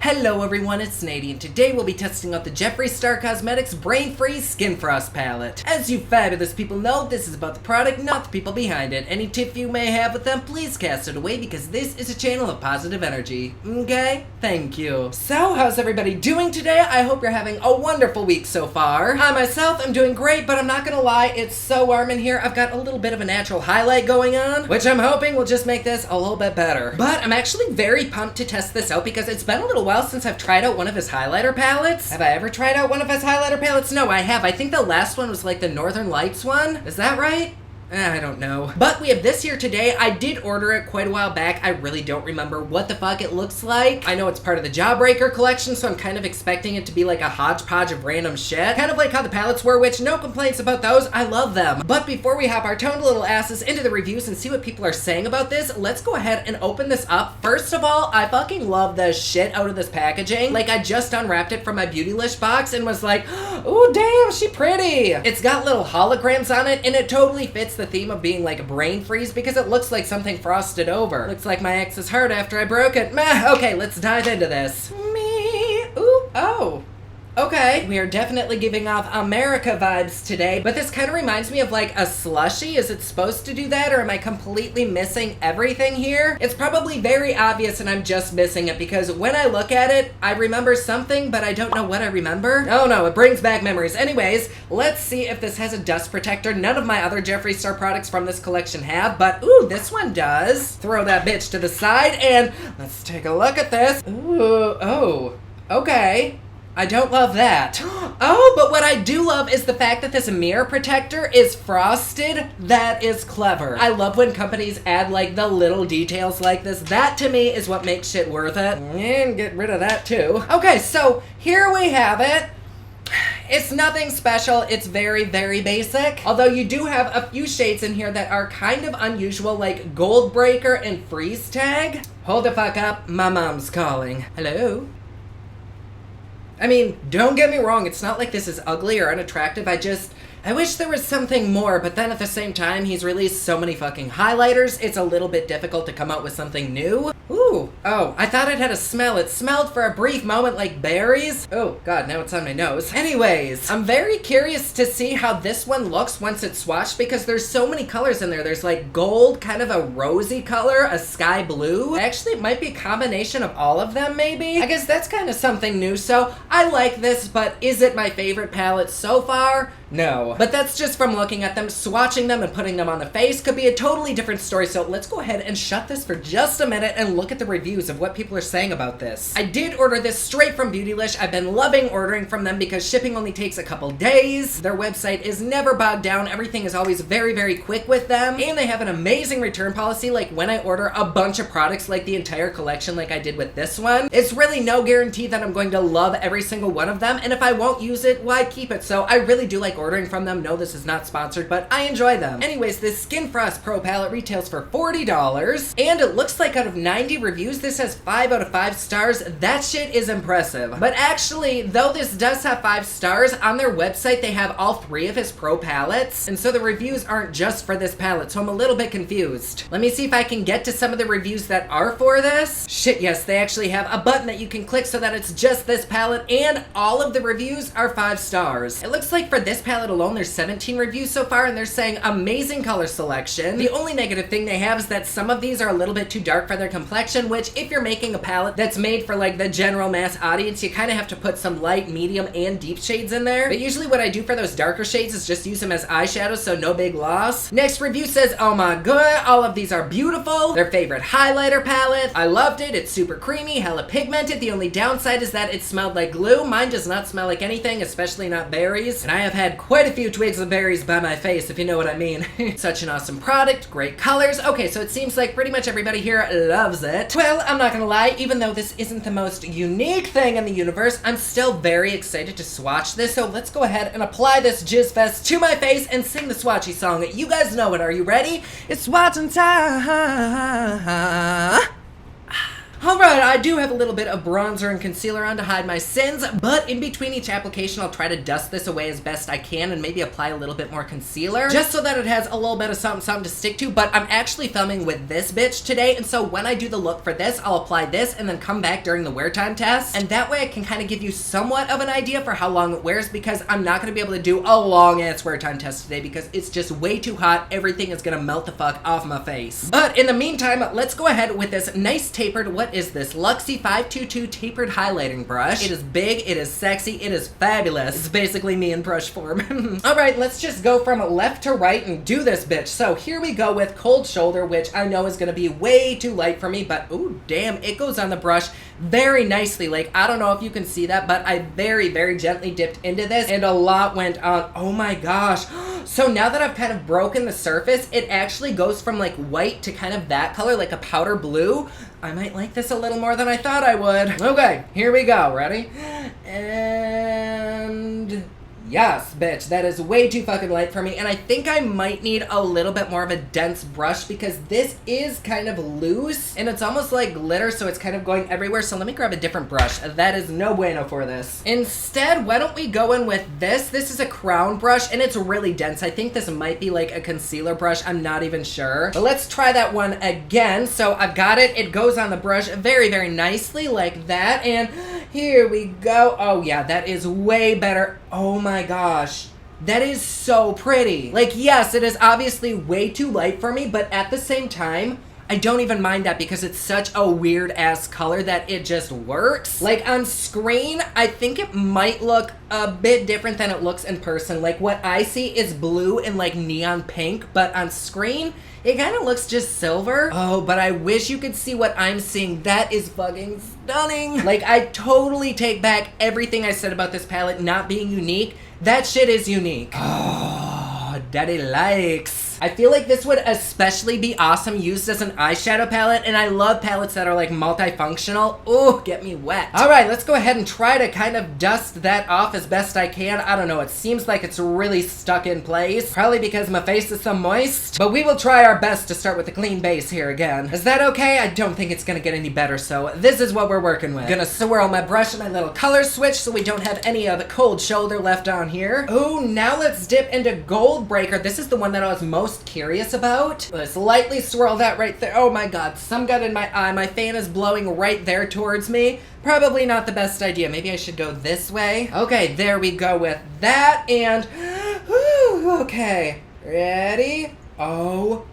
Hello everyone, it's Nady, and today we'll be testing out the Jeffree Star Cosmetics Brain Freeze Skin Frost Palette. As you fabulous people know, this is about the product, not the people behind it. Any tip you may have with them, please cast it away because this is a channel of positive energy. Okay? Thank you. So, how's everybody doing today? I hope you're having a wonderful week so far. I myself am doing great, but I'm not gonna lie, it's so warm in here. I've got a little bit of a natural highlight going on, which I'm hoping will just make this a little bit better. But I'm actually very pumped to test this out because it's been a little while since I've tried out one of his highlighter palettes. Have I ever tried out one of his highlighter palettes? No, I have. I think the last one was like the Northern Lights one. Is that right? I don't know. But we have this here today. I did order it quite a while back. I really don't remember what the fuck it looks like. I know it's part of the Jawbreaker collection, so I'm kind of expecting it to be like a hodgepodge of random shit. Kind of like how the palettes were, which no complaints about those. I love them. But before we hop our toned little asses into the reviews and see what people are saying about this, let's go ahead and open this up. First of all, I fucking love the shit out of this packaging. Like, I just unwrapped it from my Beautylish box and was like, oh damn, she pretty. It's got little holograms on it, and it totally fits the theme of being like a brain freeze because it looks like something frosted over. Looks like my ex's heart after I broke it. Meh. Okay, let's dive into this. Me. Ooh. Oh. Okay, we are definitely giving off America vibes today, but this kind of reminds me of like a slushie. Is it supposed to do that, or am I completely missing everything here? It's probably very obvious and I'm just missing it because when I look at it, I remember something, but I don't know what I remember. Oh no, it brings back memories. Anyways, let's see if this has a dust protector. None of my other Jeffree Star products from this collection have, but ooh, this one does. Throw that bitch to the side and let's take a look at this. Ooh, oh, okay. I don't love that. Oh, but what I do love is the fact that this mirror protector is frosted. That is clever. I love when companies add like the little details like this. That to me is what makes shit worth it. And get rid of that too. Okay, so here we have it. It's nothing special. It's very, very basic. Although you do have a few shades in here that are kind of unusual, like Gold Breaker and Freeze Tag. Hold the fuck up. My mom's calling. Hello? I mean, don't get me wrong, it's not like this is ugly or unattractive, I wish there was something more, but then at the same time, he's released so many fucking highlighters, it's a little bit difficult to come up with something new. Ooh, oh, I thought it had a smell. It smelled for a brief moment like berries. Oh, God, now it's on my nose. Anyways, I'm very curious to see how this one looks once it's swatched because there's so many colors in there. There's like gold, kind of a rosy color, a sky blue. Actually, it might be a combination of all of them, maybe. I guess that's kind of something new, so I like this, but is it my favorite palette so far? No. But that's just from looking at them. Swatching them and putting them on the face could be a totally different story, so let's go ahead and shut this for just a minute and look at the reviews of what people are saying about this. I did order this straight from Beautylish. I've been loving ordering from them because shipping only takes a couple days. Their website is never bogged down. Everything is always very, very quick with them. And they have an amazing return policy. Like when I order a bunch of products like the entire collection like I did with this one, it's really no guarantee that I'm going to love every single one of them. And if I won't use it, why keep it? So I really do like ordering from them. No, this is not sponsored, but I enjoy them. Anyways, this Skin Frost Pro palette retails for $40, and it looks like out of 90 reviews, this has 5 out of 5 stars. That shit is impressive. But actually, though this does have 5 stars, on their website, they have all 3 of his Pro palettes, and so the reviews aren't just for this palette, so I'm a little bit confused. Let me see if I can get to some of the reviews that are for this. Shit, yes, they actually have a button that you can click so that it's just this palette, and all of the reviews are 5 stars. It looks like for this palette alone, there's 17 reviews so far, and they're saying amazing color selection. The only negative thing they have is that some of these are a little bit too dark for their complexion, which if you're making a palette that's made for like the general mass audience, you kind of have to put some light, medium, and deep shades in there. But usually what I do for those darker shades is just use them as eyeshadows, so no big loss. Next review says, oh my god, all of these are beautiful. Their favorite highlighter palette. I loved it. It's super creamy, hella pigmented. The only downside is that it smelled like glue. Mine does not smell like anything, especially not berries. And I have had quite a few twigs of berries by my face, if you know what I mean. Such an awesome product, great colors. Okay, so it seems like pretty much everybody here loves it. Well, I'm not gonna lie, even though this isn't the most unique thing in the universe, I'm still very excited to swatch this, so let's go ahead and apply this Jizz Fest to my face and sing the swatchy song. You guys know it, are you ready? It's swatching time. Alright, I do have a little bit of bronzer and concealer on to hide my sins, but in between each application, I'll try to dust this away as best I can and maybe apply a little bit more concealer, just so that it has a little bit of something to stick to. But I'm actually filming with this bitch today, and so when I do the look for this, I'll apply this and then come back during the wear time test, and that way I can kind of give you somewhat of an idea for how long it wears, because I'm not going to be able to do a long-ass wear time test today because it's just way too hot. Everything is going to melt the fuck off my face. But in the meantime, let's go ahead with this nice tapered, what is this? Luxie 522 tapered highlighting brush. It is big, it is sexy, it is fabulous. It's basically me in brush form. Alright, let's just go from left to right and do this bitch. So here we go with Cold Shoulder, which I know is going to be way too light for me, but ooh, damn, it goes on the brush very nicely. Like, I don't know if you can see that, but I very gently dipped into this and a lot went on. Oh my gosh. So now that I've kind of broken the surface, it actually goes from like white to kind of that color, like a powder blue. I might like this a little more than I thought I would. Okay, here we go. Ready? And yes, bitch, that is way too fucking light for me, and I think I might need a little bit more of a dense brush because this is kind of loose, and it's almost like glitter, so it's kind of going everywhere, so let me grab a different brush. That is no bueno for this. Instead, why don't we go in with this? This is a crown brush, and it's really dense. I think this might be like a concealer brush. I'm not even sure. But let's try that one again. So I've got it. It goes on the brush very nicely like that, and here we go. Oh yeah, that is way better. Oh my gosh, that is so pretty. Like, yes, it is obviously way too light for me, but at the same time, I don't even mind that because it's such a weird ass color that it just works. Like on screen, I think it might look a bit different than it looks in person. Like what I see is blue and like neon pink, but on screen, it kind of looks just silver. Oh, but I wish you could see what I'm seeing. That is fucking stunning. Like, I totally take back everything I said about this palette not being unique. That shit is unique. Oh, daddy likes. I feel like this would especially be awesome used as an eyeshadow palette, and I love palettes that are like multifunctional. Ooh, get me wet. All right, let's go ahead and try to kind of dust that off as best I can. I don't know, it seems like it's really stuck in place, probably because my face is so moist, but we will try our best to start with a clean base here again. Is that okay? I don't think it's gonna get any better, so this is what we're working with. Gonna swirl my brush and my little color switch so we don't have any of the Cold Shoulder left on here. Ooh, now let's dip into Gold Breaker. This is the one that I was most curious about. Let's lightly swirl that right there. Oh my god, some got in my eye. My fan is blowing right there towards me. Probably not the best idea. Maybe I should go this way. Okay, there we go with that, and whew, okay, ready? Oh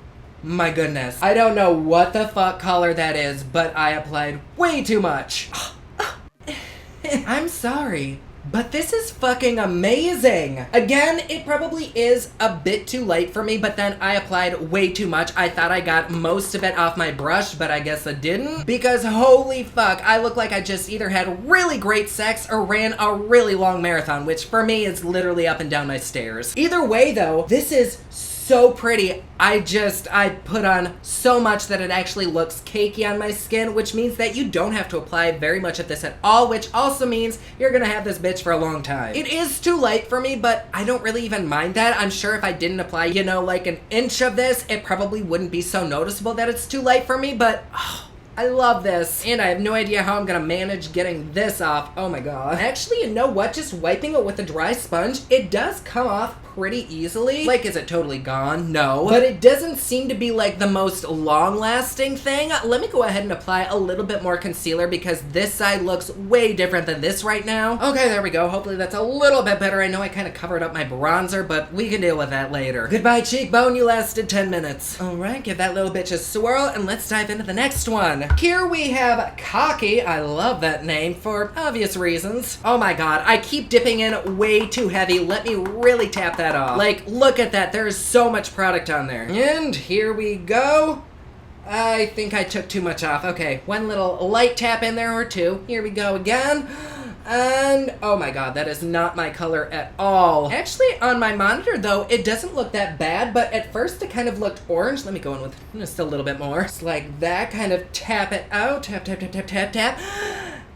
my goodness. I don't know what the fuck color that is, but I applied way too much. I'm sorry, but this is fucking amazing. Again, it probably is a bit too light for me, but then I applied way too much. I thought I got most of it off my brush, but I guess I didn't. Because holy fuck, I look like I just either had really great sex or ran a really long marathon, which for me is literally up and down my stairs. Either way though, this is so pretty. I put on so much that it actually looks cakey on my skin, which means that you don't have to apply very much of this at all, which also means you're gonna have this bitch for a long time. It is too light for me, but I don't really even mind that. I'm sure if I didn't apply, you know, like an inch of this, it probably wouldn't be so noticeable that it's too light for me, but oh, I love this, and I have no idea how I'm gonna manage getting this off. Oh my god. Actually, you know what? Just wiping it with a dry sponge, it does come off pretty easily. Like, is it totally gone? No. But it doesn't seem to be like the most long-lasting thing. Let me go ahead and apply a little bit more concealer because this side looks way different than this right now. Okay, there we go. Hopefully that's a little bit better. I know I kind of covered up my bronzer, but we can deal with that later. Goodbye, cheekbone. You lasted 10 minutes. All right, give that little bitch a swirl, and let's dive into the next one. Here we have Cocky. I love that name for obvious reasons. Oh my god, I keep dipping in way too heavy. Let me really tap that off. Like, look at that. There is so much product on there. And here we go. I think I took too much off. Okay, one little light tap in there or two. Here we go again. And oh my god, that is not my color at all. Actually, on my monitor though, it doesn't look that bad, but at first it kind of looked orange. Let me go in with just a little bit more. Just like that, kind of tap it out. Tap, tap, tap, tap, tap, tap.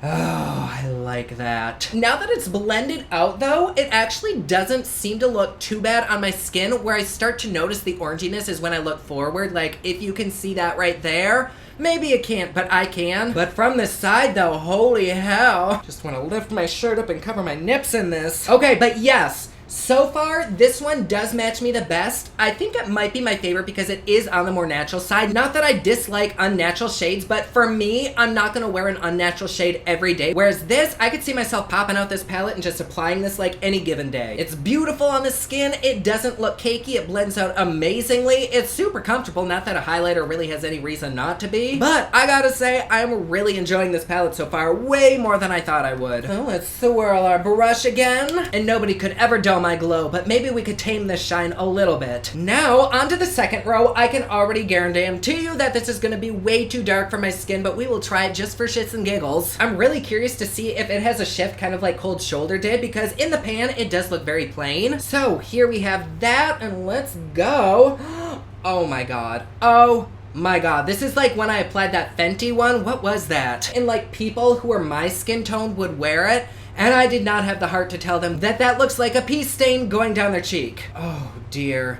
Oh, I like that. Now that it's blended out though, it actually doesn't seem to look too bad on my skin. Where I start to notice the oranginess is when I look forward. Like, if you can see that right there, Maybe you can't, but I can. But from the side though, holy hell. Just want to lift my shirt up and cover my nips in this. Okay, but yes. So far, this one does match me the best. I think it might be my favorite because it is on the more natural side. Not that I dislike unnatural shades, but for me, I'm not gonna wear an unnatural shade every day. Whereas this, I could see myself popping out this palette and just applying this like any given day. It's beautiful on the skin. It doesn't look cakey. It blends out amazingly. It's super comfortable. Not that a highlighter really has any reason not to be. But I gotta say, I'm really enjoying this palette so far. Way more than I thought I would. So let's swirl our brush again. And nobody could ever dull my glow, but maybe we could tame this shine a little bit. Now, onto the second row. I can already guarantee you that this is gonna be way too dark for my skin, but we will try it just for shits and giggles. I'm really curious to see if it has a shift kind of like Cold Shoulder did, because in the pan, it does look very plain. So here we have that, and let's go. Oh my god. Oh my god, this is like when I applied that Fenty one. What was that? And like people who are my skin tone would wear it, and I did not have the heart to tell them that that looks like a pea stain going down their cheek. Oh dear.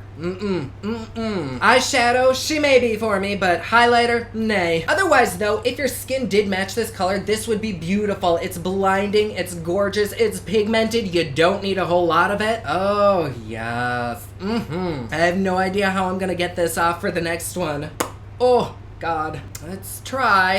Eyeshadow, she may be for me, but highlighter, nay. Otherwise though, if your skin did match this color, this would be beautiful. It's blinding, it's gorgeous, it's pigmented, you don't need a whole lot of it. Oh yes. I have no idea how I'm gonna get this off for the next one. Oh god. Let's try.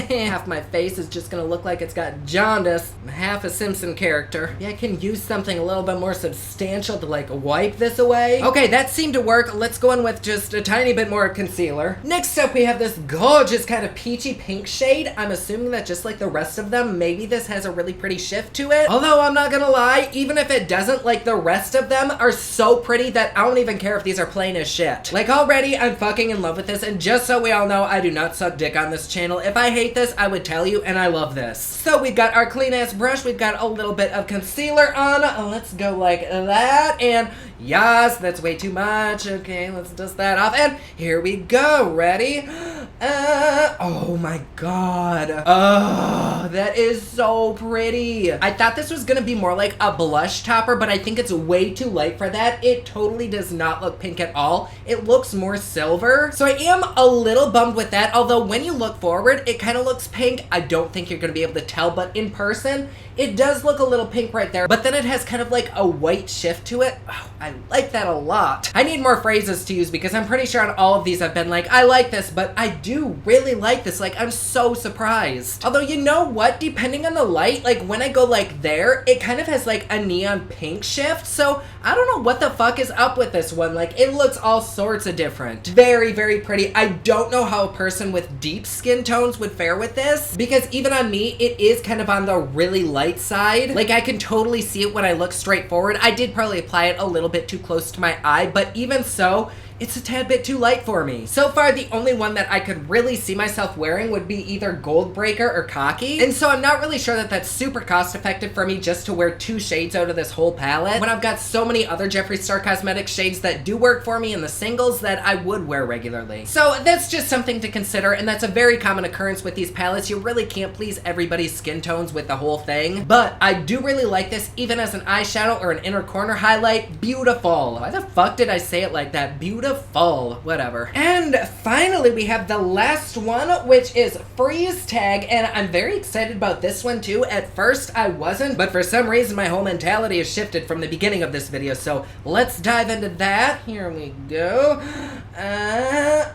Half my face is just gonna look like it's got jaundice. I'm half a Simpson character. Yeah, I can use something a little bit more substantial to like wipe this away. Okay, that seemed to work. Let's go in with just a tiny bit more concealer. Next up, we have this gorgeous kind of peachy pink shade. I'm assuming that just like the rest of them, maybe this has a really pretty shift to it. Although I'm not gonna lie, even if it doesn't, like the rest of them are so pretty that I don't even care if these are plain as shit. Like already, I'm fucking in love with this, and just so we all know, I do not suck dick on this channel. If I hate this, I would tell you, and I love this. So we've got our clean ass brush, we've got a little bit of concealer on. Let's go like that, and yes, that's way too much. Okay, let's dust that off, and here we go. Ready? Oh my god. Oh, that is so pretty. I thought this was gonna be more like a blush topper, but I think it's way too light for that. It totally does not look pink at all. It looks more silver. So I am a little bummed with that, although when you look forward, it kind of looks pink. I don't think you're gonna be able to tell, but in person, it does look a little pink right there, but then it has kind of like a white shift to it. Oh, I like that a lot. I need more phrases to use because I'm pretty sure on all of these I've been like, I like this, but I do really like this. Like, I'm so surprised. Although, you know what? Depending on the light, like when I go like there, it kind of has like a neon pink shift. So I don't know what the fuck is up with this one. Like, it looks all sorts of different. Very, very pretty. I don't know how a person with deep skin tones would fare with this, because even on me, it is kind of on the really light side. Like, I can totally see it when I look straight forward. I did probably apply it a little bit too close to my eye, but even so, it's a tad bit too light for me. So far, the only one that I could really see myself wearing would be either Gold Breaker or Cocky. And so I'm not really sure that that's super cost effective for me just to wear 2 shades out of this whole palette, when I've got so many other Jeffree Star Cosmetics shades that do work for me in the singles that I would wear regularly. So that's just something to consider, and that's a very common occurrence with these palettes. You really can't please everybody's skin tones with the whole thing. But I do really like this, even as an eyeshadow or an inner corner highlight. Beautiful. Why the fuck did I say it like that? Beautiful. Whatever. And finally, we have the last one, which is Freeze Tag, and I'm very excited about this one too. At first, I wasn't, but for some reason, my whole mentality has shifted from the beginning of this video, so let's dive into that. Here we go.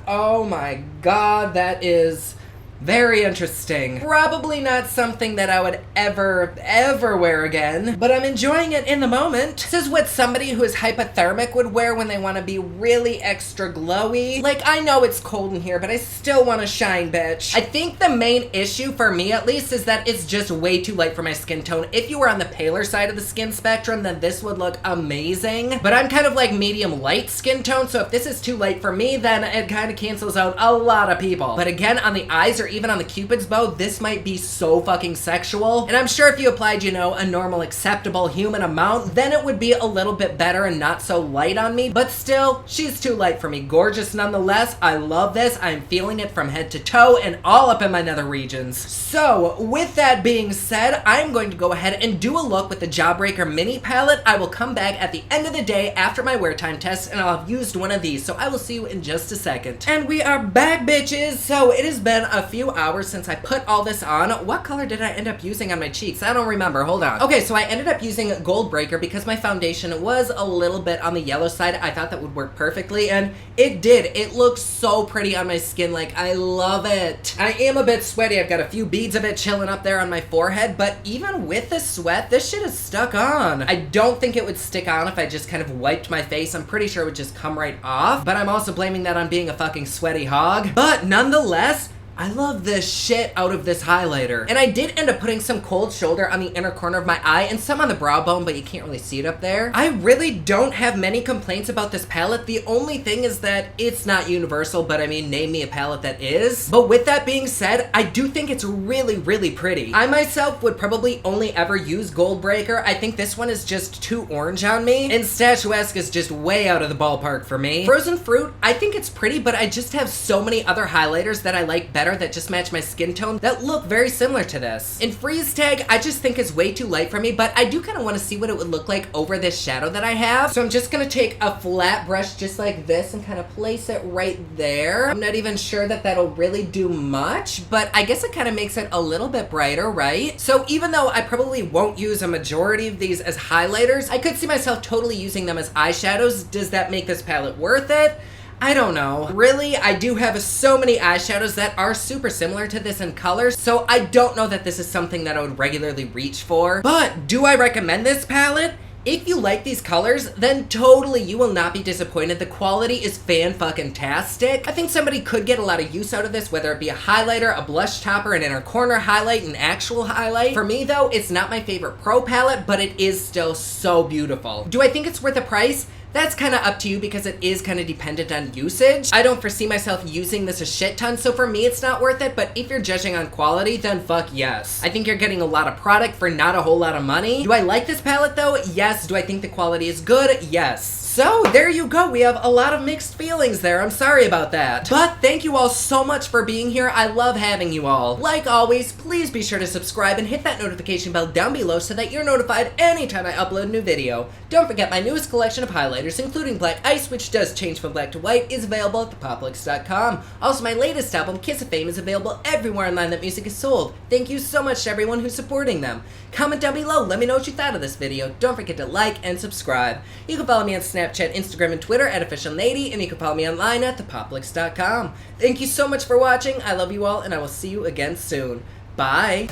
Oh my god, that is very interesting. Probably not something that I would ever wear again, but I'm enjoying it in the moment. This is what somebody who is hypothermic would wear when they want to be really extra glowy. Like, I know it's cold in here, but I still want to shine, bitch. I think the main issue for me, at least, is that it's just way too light for my skin tone. If you were on the paler side of the skin spectrum, then this would look amazing, but I'm kind of like medium light skin tone, so if this is too light for me, then it kind of cancels out a lot of people. But again, on the eyes or even on the Cupid's bow, this might be so fucking sexual. And I'm sure if you applied, you know, a normal acceptable human amount, then it would be a little bit better and not so light on me, but still, she's too light for me. Gorgeous nonetheless. I love this. I'm feeling it from head to toe and all up in my nether regions. So, with that being said, I'm going to go ahead and do a look with the Jawbreaker mini palette. I will come back at the end of the day after my wear time test and I'll have used one of these, so I will see you in just a second. And we are back, bitches! So, it has been a few hours since I put all this on. What color did I end up using on my cheeks? I don't remember. Hold on. Okay, so I ended up using Gold Breaker because my foundation was a little bit on the yellow side. I thought that would work perfectly, and it did. It looks so pretty on my skin. Like, I love it. I am a bit sweaty. I've got a few beads of it chilling up there on my forehead, but even with the sweat, this shit is stuck on. I don't think it would stick on if I just kind of wiped my face. I'm pretty sure it would just come right off, but I'm also blaming that on being a fucking sweaty hog. But nonetheless, I love the shit out of this highlighter. And I did end up putting some cold shoulder on the inner corner of my eye and some on the brow bone, but you can't really see it up there. I really don't have many complaints about this palette. The only thing is that it's not universal, but I mean, name me a palette that is. But with that being said, I do think it's really, really pretty. I myself would probably only ever use Gold Breaker. I think this one is just too orange on me, and Statuesque is just way out of the ballpark for me. Frozen Fruit, I think it's pretty, but I just have so many other highlighters that I like better that just match my skin tone that look very similar to this. In Freeze Tag, I just think it's way too light for me, but I do kind of want to see what it would look like over this shadow that I have. So I'm just going to take a flat brush just like this and kind of place it right there. I'm not even sure that that'll really do much, but I guess it kind of makes it a little bit brighter, right? So even though I probably won't use a majority of these as highlighters, I could see myself totally using them as eyeshadows. Does that make this palette worth it? I don't know. Really, I do have so many eyeshadows that are super similar to this in color, so I don't know that this is something that I would regularly reach for. But do I recommend this palette? If you like these colors, then totally you will not be disappointed. The quality is fan-fucking-tastic. I think somebody could get a lot of use out of this, whether it be a highlighter, a blush topper, an inner corner highlight, an actual highlight. For me though, it's not my favorite pro palette, but it is still so beautiful. Do I think it's worth the price? That's kind of up to you because it is kind of dependent on usage. I don't foresee myself using this a shit ton, so for me it's not worth it, but if you're judging on quality, then fuck yes. I think you're getting a lot of product for not a whole lot of money. Do I like this palette though? Yes. Do I think the quality is good? Yes. So, there you go. We have a lot of mixed feelings there. I'm sorry about that. But thank you all so much for being here. I love having you all. Like always, please be sure to subscribe and hit that notification bell down below so that you're notified anytime I upload a new video. Don't forget my newest collection of highlighters, including Black Ice, which does change from black to white, is available at thepoplix.com. Also, my latest album, Kiss of Fame, is available everywhere online that music is sold. Thank you so much to everyone who's supporting them. Comment down below. Let me know what you thought of this video. Don't forget to like and subscribe. You can follow me on Snapchat, Instagram, and Twitter at OfficialNady, and you can follow me online at thepoplix.com. Thank you so much for watching. I love you all, and I will see you again soon. Bye!